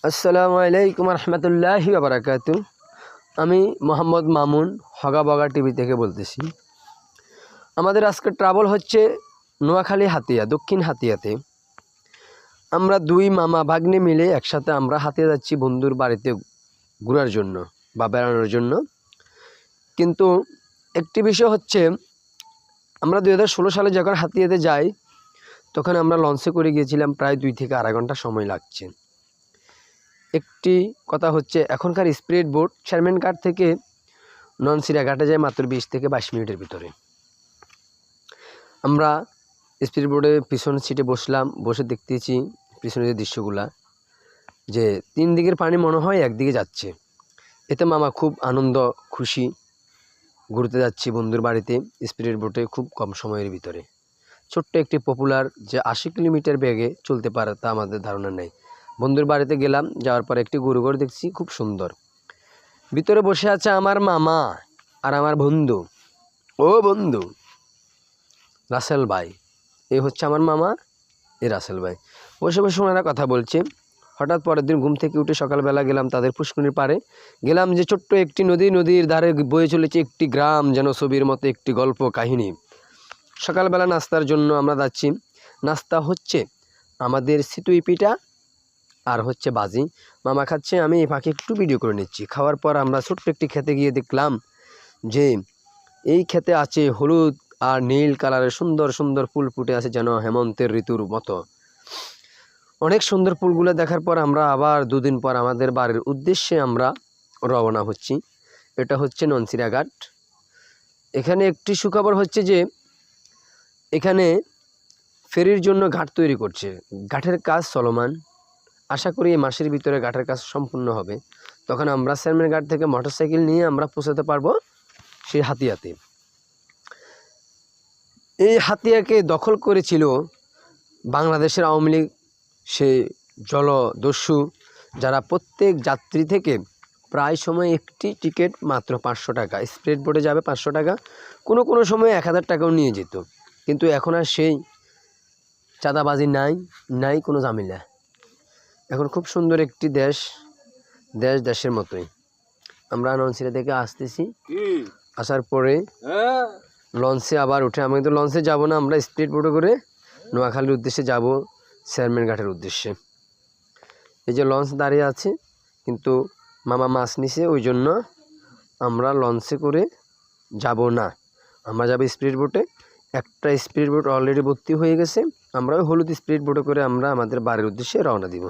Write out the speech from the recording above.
আসসালামু আলাইকুম রহমতুল্লাহি ওয়া বারাকাতু। আমি মোহাম্মদ মামুন হগাবগা টিভি থেকে বলতেছি। আমাদের আজকে ট্রাভেল হচ্ছে নোয়াখালী হাতিয়া, দক্ষিণ হাতিয়াতে। আমরা দুই মামা ভাগ্নে মিলে একসাথে আমরা হাতিয়া যাচ্ছি বন্ধুর বাড়িতে ঘোরার জন্য বা বেড়ানোর জন্য। কিন্তু একটি বিষয় হচ্ছে, আমরা 2016 সালে যখন হাতিয়াতে যাই তখন আমরা লঞ্চে করে গিয়েছিলাম, প্রায় 2 থেকে আড়াই ঘন্টা সময় লাগছে। একটি কথা হচ্ছে, এখনকার স্পিড বোট চেয়ারম্যান ঘাট থেকে ননসিরা ঘাটে যায় মাত্র 20 থেকে 22 মিনিটের ভিতরে। আমরা স্পিড বোটে পিছন সিটে বসলাম, বসে দেখতেছি পিছনের দৃশ্যগুলা, যে 3 দিকের পানি মনে হয় একদিকে যাচ্ছে। এতে মামা খুব আনন্দ খুশি, ঘুরতে যাচ্ছি বন্ধুর বাড়িতে স্পিড বোটে খুব কম সময়ের ভিতরে। ছোট্ট একটি পপুলার যে 80 কিলোমিটার বেগে চলতে পারে তা আমাদের ধারণা নেই। বন্ধুর বাড়িতে গেলাম, যাওয়ার পর একটি গরুঘর দেখছি খুব সুন্দর। ভিতরে বসে আছে আমার মামা আর আমার বন্ধু, ও বন্ধু রাসেল ভাই। এই হচ্ছে আমার মামা, এই রাসেল ভাই। বসে বসে ওনারা কথা বলছে। হঠাৎ পরের দিন ঘুম থেকে উঠে সকালবেলা গেলাম তাদের পুষ্করিণীর পাড়ে। গেলাম যে ছোট্ট একটি নদী, নদীর ধারে বয়ে চলেছে একটি গ্রাম, যেন ছবির মতো একটি গল্প কাহিনী। সকালবেলা নাস্তার জন্য আমরা যাচ্ছি। নাস্তা হচ্ছে আমাদের সিতুই পিঠা আর হচ্ছে বাজি। মামা খাচ্ছে, আমি এই ফাঁকে একটু ভিডিও করে নিচ্ছি। খাওয়ার পর আমরা ছোট্ট একটি খেতে গিয়ে দেখলাম যে এই খেতে আছে হলুদ আর নীল কালারের সুন্দর সুন্দর ফুল ফুটে আছে, যেন হেমন্তের ঋতুর মতো। অনেক সুন্দর ফুলগুলো দেখার পর আমরা আবার 2 দিন পর আমাদের বাড়ির উদ্দেশ্যে আমরা রওনা হচ্ছি। এটা হচ্ছে ননসিরা ঘাট। এখানে একটি সুখবর হচ্ছে যে এখানে ফেরির জন্য ঘাট তৈরি করছে, ঘাটের কাজ চলমান। আশা করি এই মাসের ভিতরে ঘাটের কাজ সম্পূর্ণ হবে। তখন আমরা চেয়ারম্যান ঘাট থেকে মোটরসাইকেল নিয়ে আমরা পৌঁছাতে পারবো সেই হাতিয়াতে। এই হাতিয়াকে দখল করেছিল বাংলাদেশের আওয়ামী লীগ, সে জলদস্যু, যারা প্রত্যেক যাত্রী থেকে প্রায় সময় একটি টিকিট মাত্র 500 টাকা, স্পিড বোটে যাবে 500 টাকা, কোনো সময় 1000 টাকাও নিয়ে যেত। কিন্তু এখন আর সেই চাঁদাবাজি নাই কোনো ঝামেলা। এখন খুব সুন্দর একটি দেশের মতোই। আমরা ননসিরা থেকে আসতেছি, আসার পরে লঞ্চে আবার উঠে, আমি তো লঞ্চে যাব না, আমরা স্পিড বোটে করে নোয়াখালীর উদ্দেশ্যে যাব, চেয়ারম্যান ঘাটের উদ্দেশ্যে। এই যে লঞ্চ দাঁড়িয়ে আছে, কিন্তু মামা মাছ নিছে, ওই জন্য আমরা লঞ্চে করে যাব না, আমরা যাব স্পিড বোটে। একটা স্পিড বোট অলরেডি ভর্তি হয়ে গেছে, আমরা ওই হলুদ স্পিড বোটে করে আমরা আমাদের বাড়ির উদ্দেশ্যে রওনা দিব।